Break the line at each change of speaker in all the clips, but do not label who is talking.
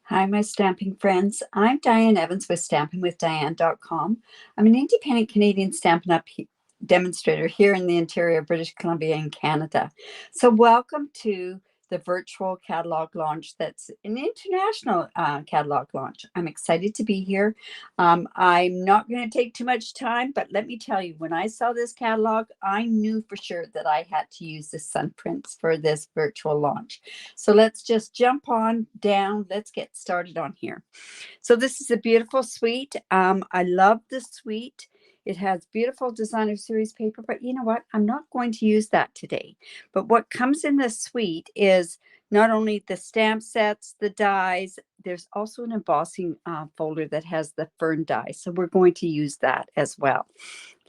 Hi, my stamping friends. I'm Diane Evans with stampingwithdiane.com. I'm an independent Canadian Stampin' Up demonstrator here in the interior of British Columbia in Canada. So welcome to the virtual catalog launch that's an international catalog launch. I'm excited to be here. I'm not going to take too much time, but let me tell you, when I saw this catalog, I knew for sure that I had to use the sun prints for this virtual launch. So let's just jump on down. Let's get started on here. So this is a beautiful suite. I love this suite. It has beautiful designer series paper, but you know what? I'm not going to use that today. But what comes in this suite is not only the stamp sets, the dies, there's also an embossing folder that has the fern die. So we're going to use that as well.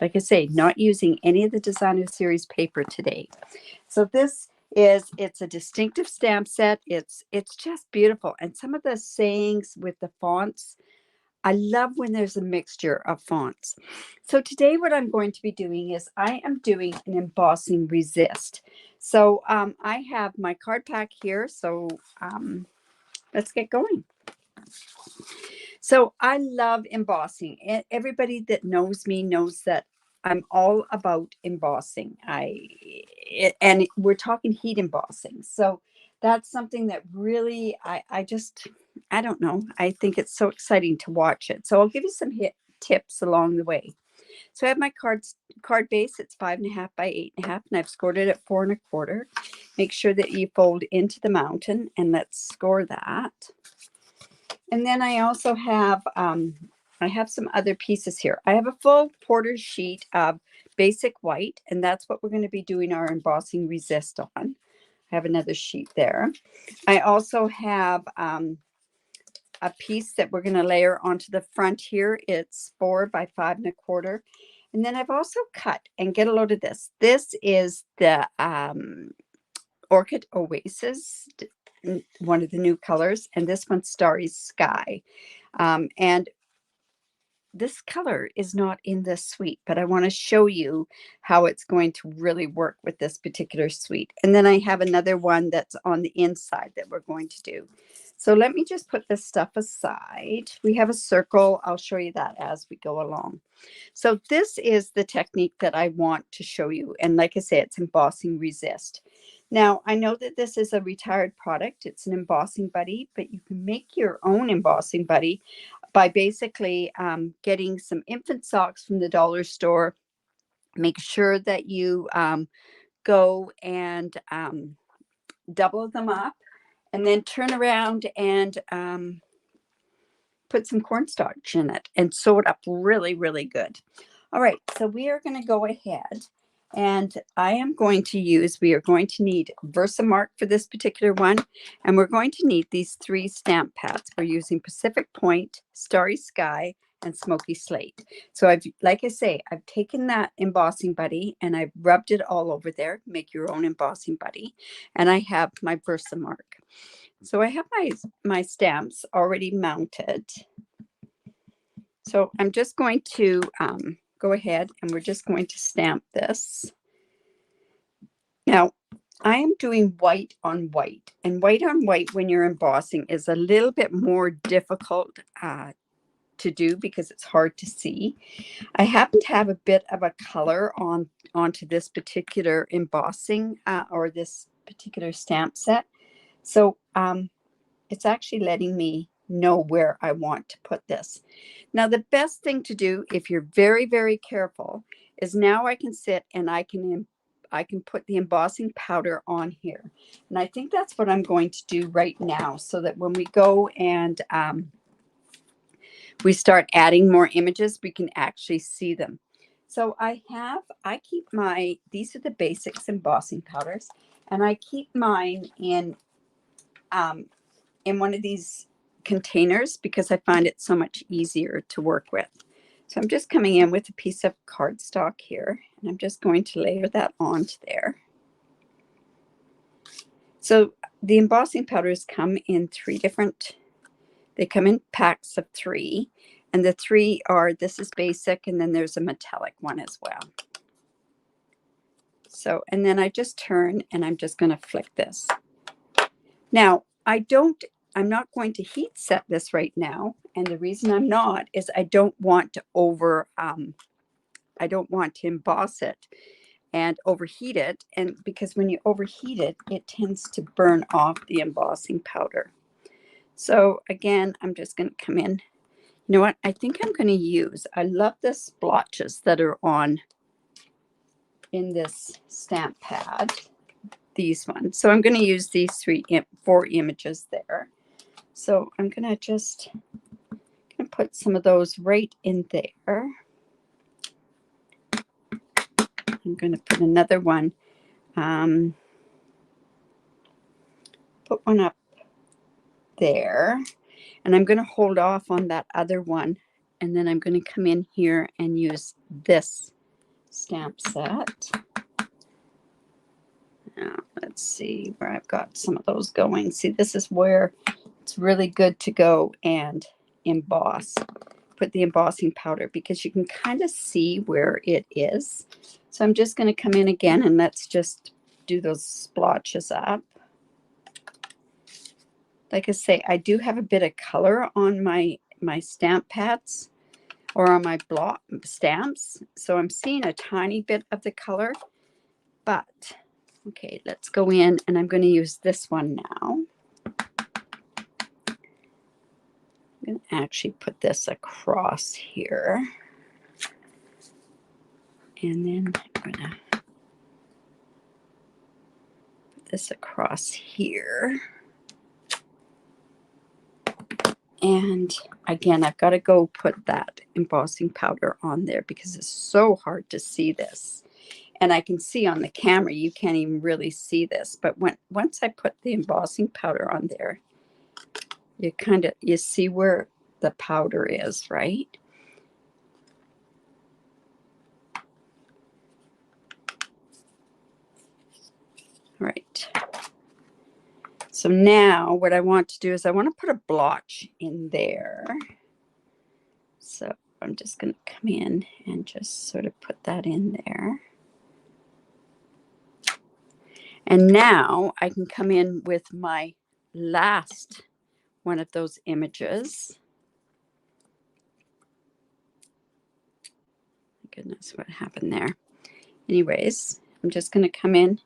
Like I say, not using any of the designer series paper today. So it's a distinctive stamp set. It's just beautiful. And some of the sayings with the fonts, I love when there's a mixture of fonts. So today what I'm going to be doing is I am doing an embossing resist. So I have my card pack here. So let's get going. So I love embossing. Everybody that knows me knows that I'm all about embossing. And we're talking heat embossing. So that's something that really I don't know. I think it's so exciting to watch it. So I'll give you some tips along the way. So I have my card base. It's 5.5 by 8.5, and I've scored it at 4.25. Make sure that you fold into the mountain, and let's score that. And then I also have, I have some other pieces here. I have a full quarter sheet of basic white, and that's what we're going to be doing our embossing resist on. I have another sheet there. I also have a piece that we're going to layer onto the front here. It's 4 by 5.25. And then I've also cut, and get a load of this. This is the Orchid Oasis, one of the new colors, and this one's Starry Sky. And this color is not in this suite, but I want to show you how it's going to really work with this particular suite. And then I have another one that's on the inside that we're going to do. So let me just put this stuff aside. We have a circle. I'll show you that as we go along. So this is the technique that I want to show you. And like I say, it's embossing resist. Now, I know that this is a retired product. It's an embossing buddy, but you can make your own embossing buddy by basically getting some infant socks from the dollar store. Make sure that you go and double them up, and then turn around and put some cornstarch in it and sew it up really, really good. All right, so we are going to go ahead, and we are going to need Versamark for this particular one, and we're going to need these 3 stamp pads. We're using Pacific Point, Starry Sky, and Smoky Slate. So like I say, I've taken that embossing buddy and I've rubbed it all over there. Make your own embossing buddy. And I have my Versamark. So I have my stamps already mounted. So I'm just going to go ahead, and we're just going to stamp this. Now, I am doing white on white, and white on white when you're embossing is a little bit more difficult to do because it's hard to see. I happen to have a bit of a color onto this particular embossing or this particular stamp set. So it's actually letting me know where I want to put this. Now, the best thing to do, if you're very, very careful, is now I can sit and I can put the embossing powder on here. And I think that's what I'm going to do right now, so that when we go and we start adding more images, we can actually see them. So these are the basics embossing powders, and I keep mine in one of these containers because I find it so much easier to work with. So I'm just coming in with a piece of cardstock here, and I'm just going to layer that onto there. So the embossing powders come in they come in packs of 3, and the 3 are, this is basic, and then there's a metallic one as well. So, and then I just turn, and I'm just going to flick this. Now, I don't I'm not going to heat set this right now. And the reason I'm not is I don't want to I don't want to emboss it and overheat it. And because when you overheat it, it tends to burn off the embossing powder. So again, I'm just going to come in. You know what? I think I'm going to use, I love the splotches that are on in this stamp pad, these ones. So I'm going to use these four images there. So I'm going to just put some of those right in there. I'm going to put another one, put one up there, and I'm going to hold off on that other one, and then I'm going to come in here and use this stamp set. Now, let's see where I've got some of those going. See, this is where it's really good to go and emboss. Put the embossing powder because you can kind of see where it is. So I'm just going to come in again and let's just do those splotches up. Like I say, I do have a bit of color on my stamp pads or on my block stamps. So I'm seeing a tiny bit of the color, but okay, let's go in and I'm going to use this one now. I'm going to actually put this across here. And then I'm going to put this across here. And again, I've got to go put that embossing powder on there because it's so hard to see this. And I can see on the camera, you can't even really see this. But once I put the embossing powder on there, you see where the powder is, right? Right. So now what I want to do is I want to put a blotch in there. So I'm just going to come in and just sort of put that in there. And now I can come in with my last one of those images. Goodness, what happened there? Anyways, I'm just going to come in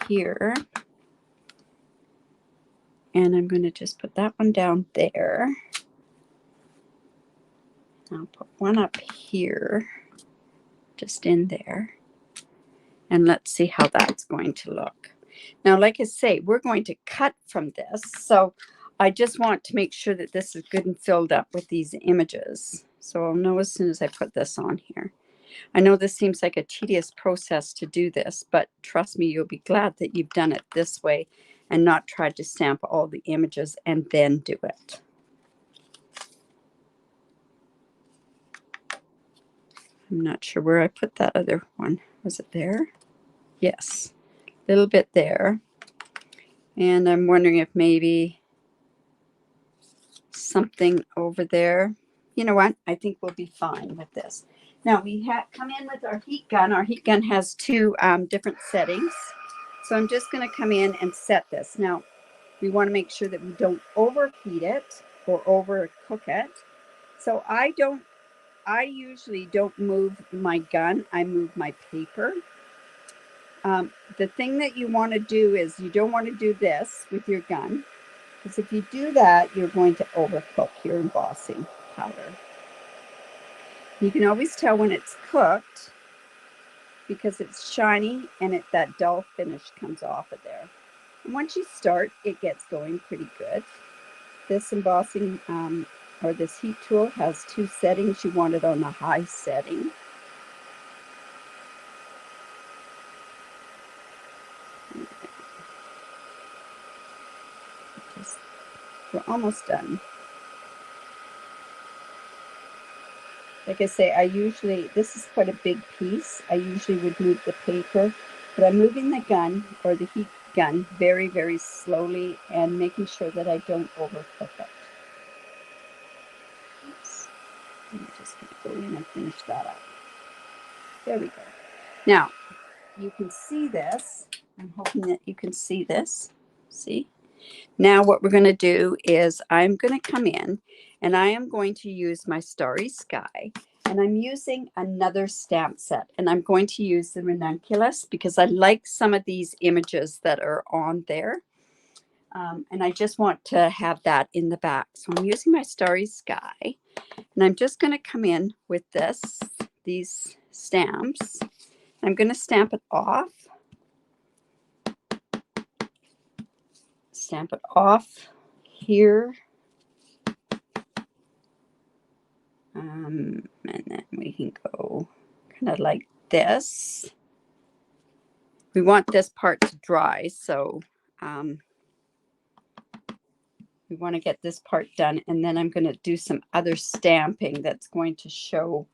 here and I'm going to just put that one down there. I'll put one up here, just in there. And let's see how that's going to look. Now, like I say, we're going to cut from this. So I just want to make sure that this is good and filled up with these images. So I'll know as soon as I put this on here. I know this seems like a tedious process to do this, but trust me, you'll be glad that you've done it this way and not tried to stamp all the images and then do it. I'm not sure where I put that other one. Was it there? Yes, a little bit there. And I'm wondering if maybe something over there. You know what? I think we'll be fine with this. Now we come in with our heat gun. Our heat gun has two different settings. So I'm just going to come in and set this. Now we want to make sure that we don't overheat it or overcook it. So I usually don't move my gun. I move my paper. The thing that you want to do is you don't want to do this with your gun. Because if you do that, you're going to overcook your embossing powder. You can always tell when it's cooked because it's shiny and that dull finish comes off of there. And once you start, it gets going pretty good. This embossing or this heat tool has two settings. You want it on the high setting. We're almost done. Like I say, this is quite a big piece. I usually would move the paper, but I'm moving the gun or the heat gun very, very slowly and making sure that I don't overcook it. Oops. I'm just going to go in and finish that up. There we go. Now, you can see this. I'm hoping that you can see this. See? Now what we're going to do is I'm going to come in and I am going to use my Starry Sky, and I'm using another stamp set, and I'm going to use the ranunculus because I like some of these images that are on there. And I just want to have that in the back. So I'm using my Starry Sky, and I'm just going to come in with these stamps. I'm going to stamp it off. Stamp it off here. And then we can go kind of like this. We want this part to dry, so we want to get this part done, and then I'm going to do some other stamping that's going to show,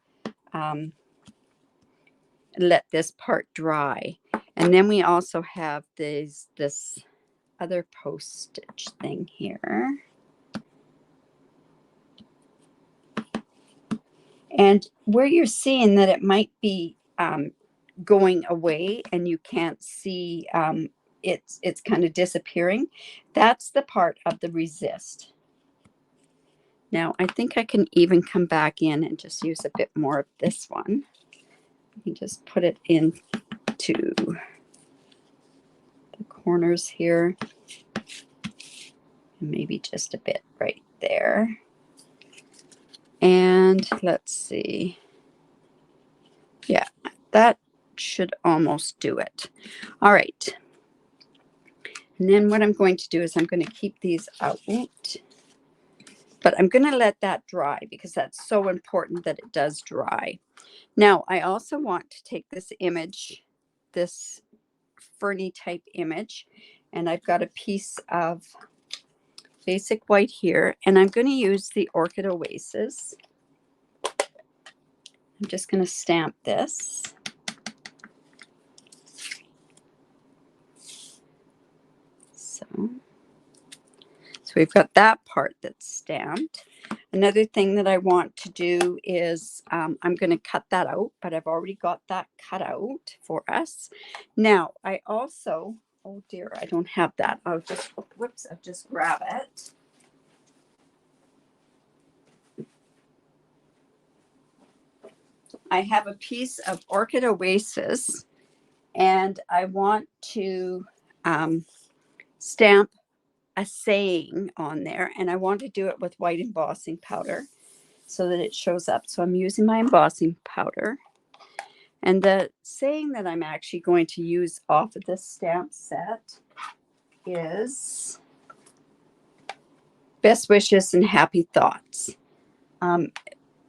let this part dry. And then we also have this other postage thing here. And where you're seeing that it might be going away and you can't see, it's kind of disappearing, that's the part of the resist. Now I think I can even come back in and just use a bit more of this one. You can just put it into the corners here, and maybe just a bit right there. And let's see. Yeah, that should almost do it. All right. And then what I'm going to do is I'm going to keep these out, but I'm going to let that dry because that's so important that it does dry. Now, I also want to take this image, this ferny type image, and I've got a piece of basic white here, and I'm going to use the Orchid Oasis. I'm just going to stamp this. So we've got that part that's stamped. Another thing that I want to do is I'm going to cut that out, but I've already got that cut out for us. Now, I also, oh dear, I don't have that. I'll just, whoops, I'll just grab it. I have a piece of Orchid Oasis, and I want to stamp a saying on there, and I want to do it with white embossing powder so that it shows up. So I'm using my embossing powder, and the saying that I'm actually going to use off of this stamp set is best wishes and happy thoughts.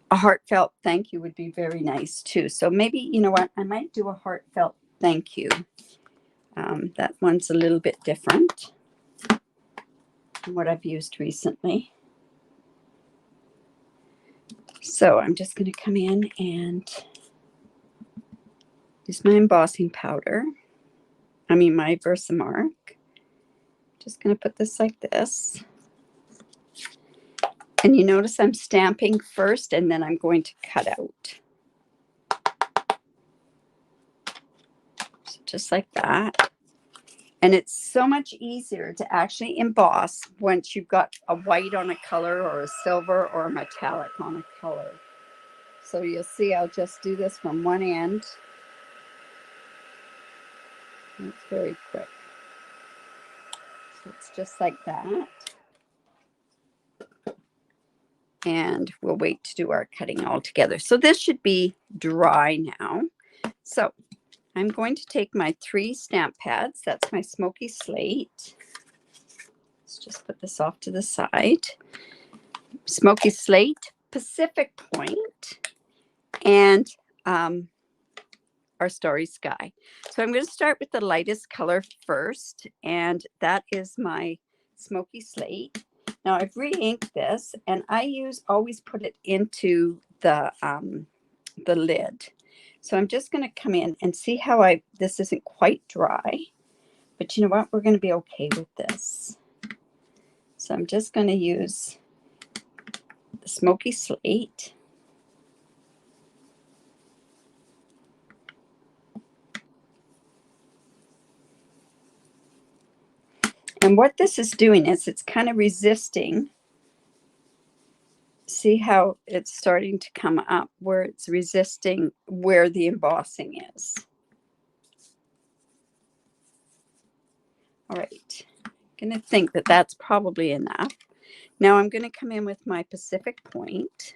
A heartfelt thank you would be very nice too. So maybe, you know what, I might do a heartfelt thank you. That one's a little bit different than what I've used recently. So I'm just going to come in and use my embossing powder. I mean my Versamark. Just going to put this like this. And you notice I'm stamping first, and then I'm going to cut out. So just like that. And it's so much easier to actually emboss once you've got a white on a color or a silver or a metallic on a color. So you'll see I'll just do this from one end. It's very quick. So it's just like that. And we'll wait to do our cutting all together. So this should be dry now. So I'm going to take my 3 stamp pads. That's my Smoky Slate. Let's just put this off to the side. Smoky Slate, Pacific Point, and our Starry Sky. So I'm going to start with the lightest color first, and that is my Smoky Slate. Now I've re-inked this, and I always put it into the lid. So I'm just going to come in and see how this isn't quite dry, but you know what? We're going to be okay with this. So I'm just going to use the Smoky Slate. And what this is doing is it's kind of resisting. See how it's starting to come up where it's resisting where the embossing is. All right, I'm going to think that that's probably enough. Now I'm going to come in with my Pacific point.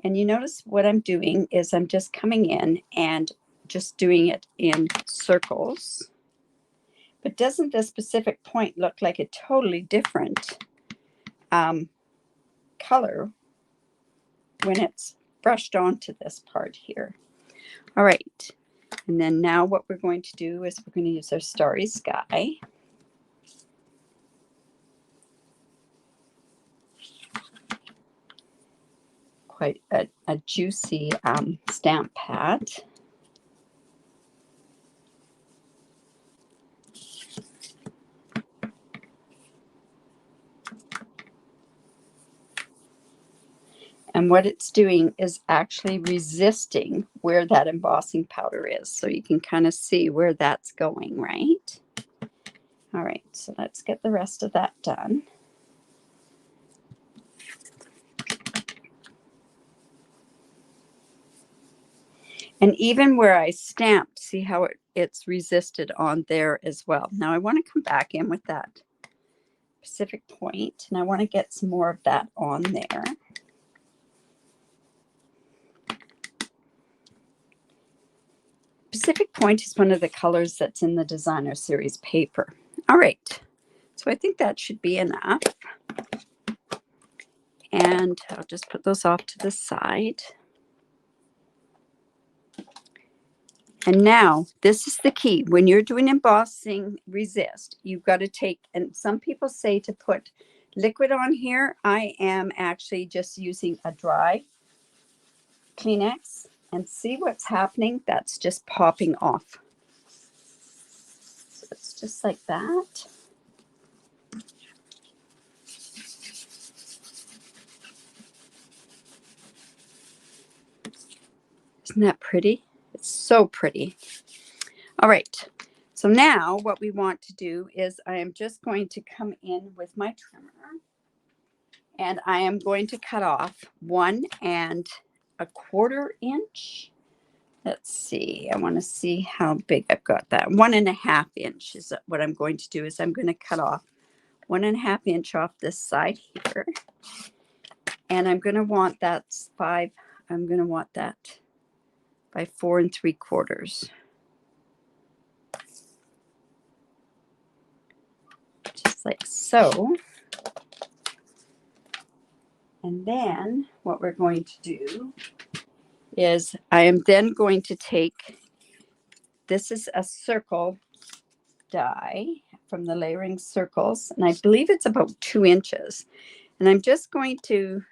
And you notice what I'm doing is I'm just coming in and just doing it in circles. But doesn't this Pacific point look like a totally different color when it's brushed onto this part here? All right. And then now what we're going to do is we're going to use our Starry Sky. Quite a juicy stamp pad. And what it's doing is actually resisting where that embossing powder is. So you can kind of see where that's going, right? All right, so let's get the rest of that done. And even where I stamped, see how it's resisted on there as well. Now I want to come back in with that Pacific point, and I want to get some more of that on there. Pacific Point is one of the colors that's in the Designer Series paper. All right, so I think that should be enough. And I'll just put those off to the side. And now this is the key. When you're doing embossing resist, you've got to take, and some people say to put liquid on here. I am actually just using a dry Kleenex, and see what's happening. That's just popping off. So it's just like that. Isn't that pretty? It's so pretty. All right. So now what we want to do is I am just going to come in with my trimmer, and I am going to cut off 1 1/4 inch. Let's see. I want to see how big I've got that. 1 1/2 inch is what I'm going to do. Is I'm going to cut off 1 1/2 inch off this side here, and I'm going to want that 5. I'm going to want that by 4 3/4. Just like so. And then what we're going to do is I am then going to take, this is a circle die from the Layering Circles, and I believe it's about 2 inches. And I'm just going to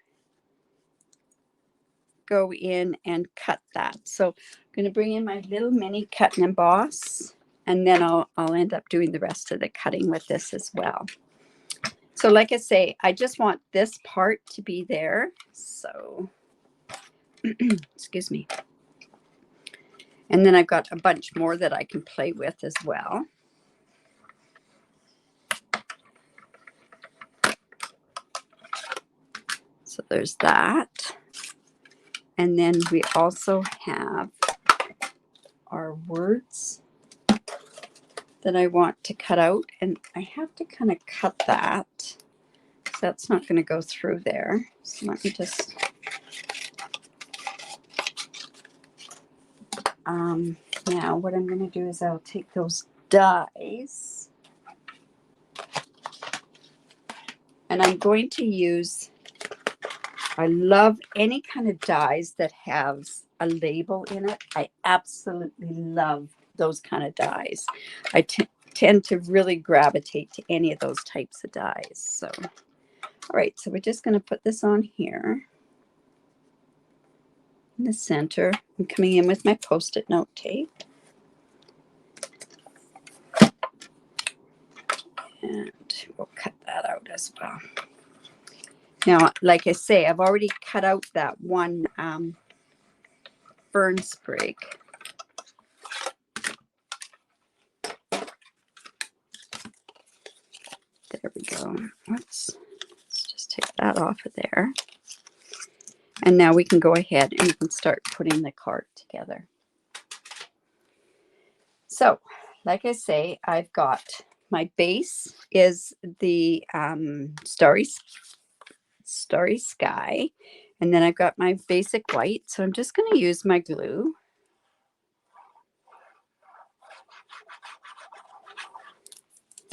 go in and cut that. So I'm going to bring in my little mini cut and emboss, and then I'll end up doing the rest of the cutting with this as well. So like I say, I just want this part to be there. So, excuse me. And then I've got a bunch more that I can play with as well. So there's that. And then we also have our words that I want to cut out. And I have to kind of cut that. That's not going to go through there. So let me just now what I'm going to do is I'll take those dies, and I'm going to use, I love any kind of dies that has a label in it. I absolutely love those kind of dies. I tend to really gravitate to any of those types of dies. So all right, so we're just going to put this on here in the center. I'm coming in with my Post-it note tape. And we'll cut that out as well. Now, like I say, I've already cut out that one fern sprig. So let's just take that off of there. And now we can go ahead and we can start putting the card together. So, like I say, I've got my base is the starry sky. And then I've got my basic white. So I'm just going to use my glue.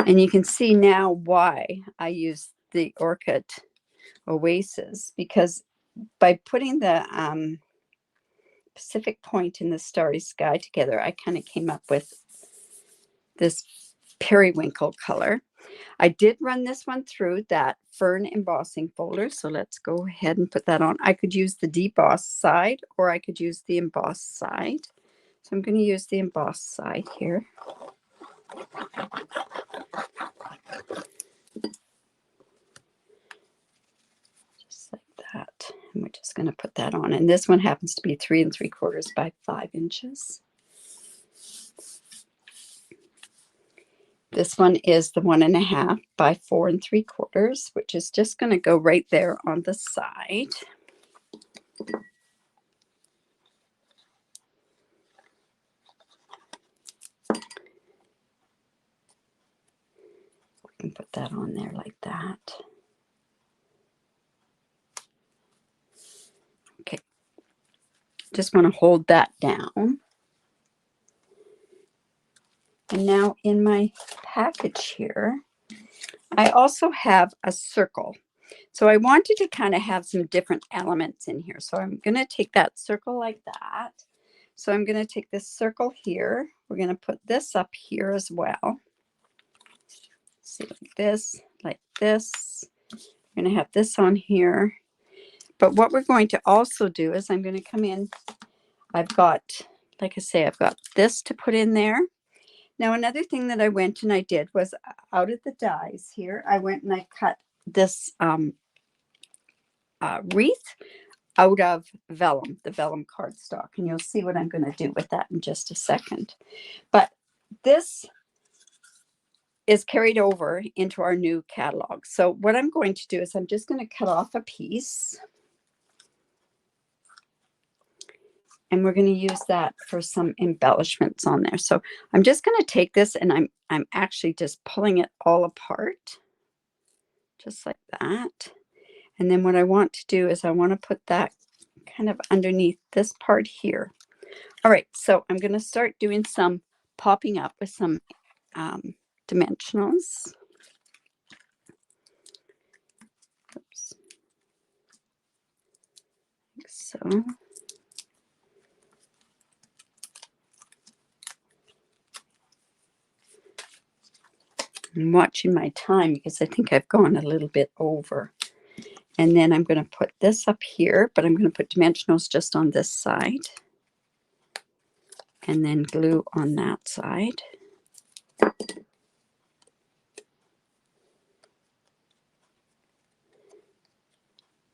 And you can see now why I use the Orchid Oasis, because by putting the Pacific Point and the starry sky together, I kind of came up with this periwinkle color. I did run this one through that fern embossing folder, so let's go ahead and put that on. I could use the deboss side or I could use the emboss side. So I'm going to use the emboss side here. Just like that. And we're just going to put that on. And this one happens to be 3 3/4 by 5 inches. This one is the 1.5 by 4 3/4, which is just going to go right there on the side. We can put that on there like that. Okay. Just want to hold that down. And now in my package here, I also have a circle. So I wanted to kind of have some different elements in here. So I'm going to take that circle like that. So I'm going to take this circle here. We're going to put this up here as well. See, like this. We're going to have this on here. But what we're going to also do is I'm going to come in. I've got, like I say, I've got this to put in there. Now, another thing that I went and I did was out of the dies here, I went and I cut this wreath out of vellum, the vellum cardstock. And you'll see what I'm going to do with that in just a second. But this is carried over into our new catalog. So what I'm going to do is I'm just going to cut off a piece. And we're going to use that for some embellishments on there. So I'm just going to take this and I'm actually just pulling it all apart. Just like that. And then what I want to do is I want to put that kind of underneath this part here. All right, so I'm going to start doing some popping up with some dimensionals. Oops. Like so. I'm watching my time because I think I've gone a little bit over. And then I'm going to put this up here, but I'm going to put dimensionals just on this side. And then glue on that side.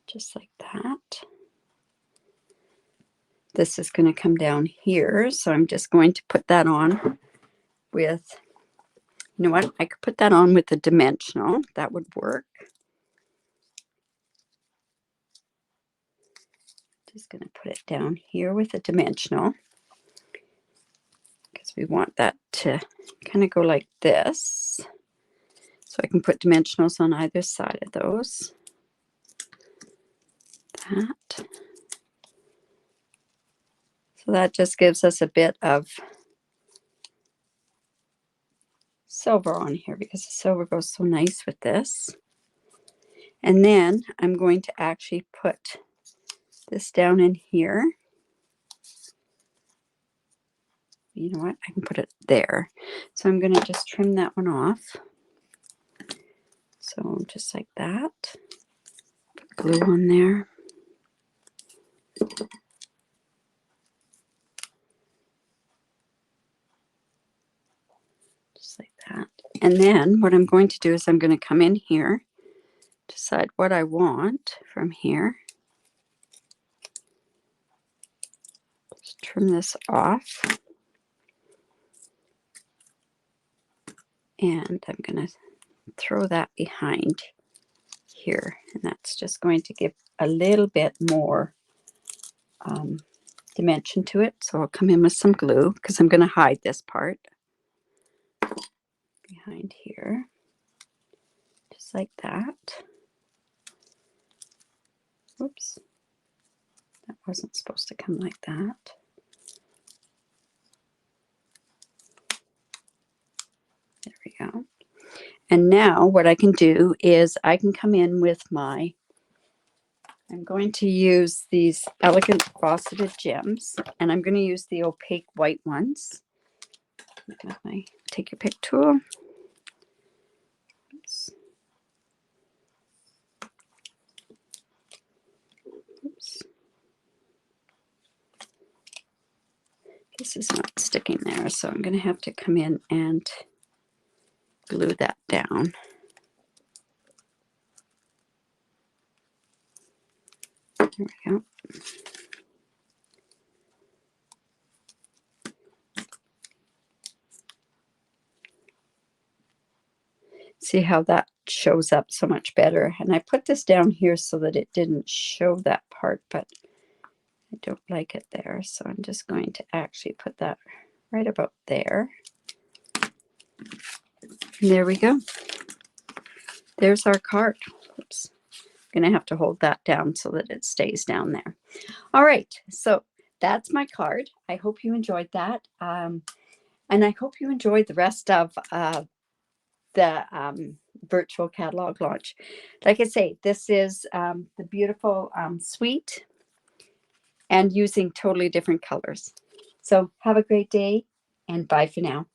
Just like that. This is going to come down here. So I'm just going to put that on with, you know what? I could put that on with a dimensional. That would work. Just going to put it down here with a dimensional because we want that to kind of go like this. So I can put dimensionals on either side of those. That. So that just gives us a bit of silver on here because the silver goes so nice with this. And then I'm going to actually put this down in here. You know what? I can put it there. So I'm going to just trim that one off. So just like that. Put glue on there. Just like that. And then what I'm going to do is I'm going to come in here, decide what I want from here. Just trim this off. And I'm going to throw that behind here, and that's just going to give a little bit more dimension to it. So I'll come in with some glue because I'm going to hide this part behind here, just like that. Oops, that wasn't supposed to come like that. There we go. And now what I can do is I can come in with my, I'm going to use these elegant faceted gems, and I'm going to use the opaque white ones. With my take your pick tool. Oops. Oops. This is not sticking there, so I'm going to have to come in and glue that down. There we go. See how that shows up so much better. And I put this down here so that it didn't show that part, but I don't like it there. So I'm just going to actually put that right about there. And there we go. There's our card. Oops. I'm going to have to hold that down so that it stays down there. All right. So that's my card. I hope you enjoyed that. And I hope you enjoyed the rest of the virtual catalog launch. Like I say, this is the beautiful suite and using totally different colors. So have a great day and bye for now.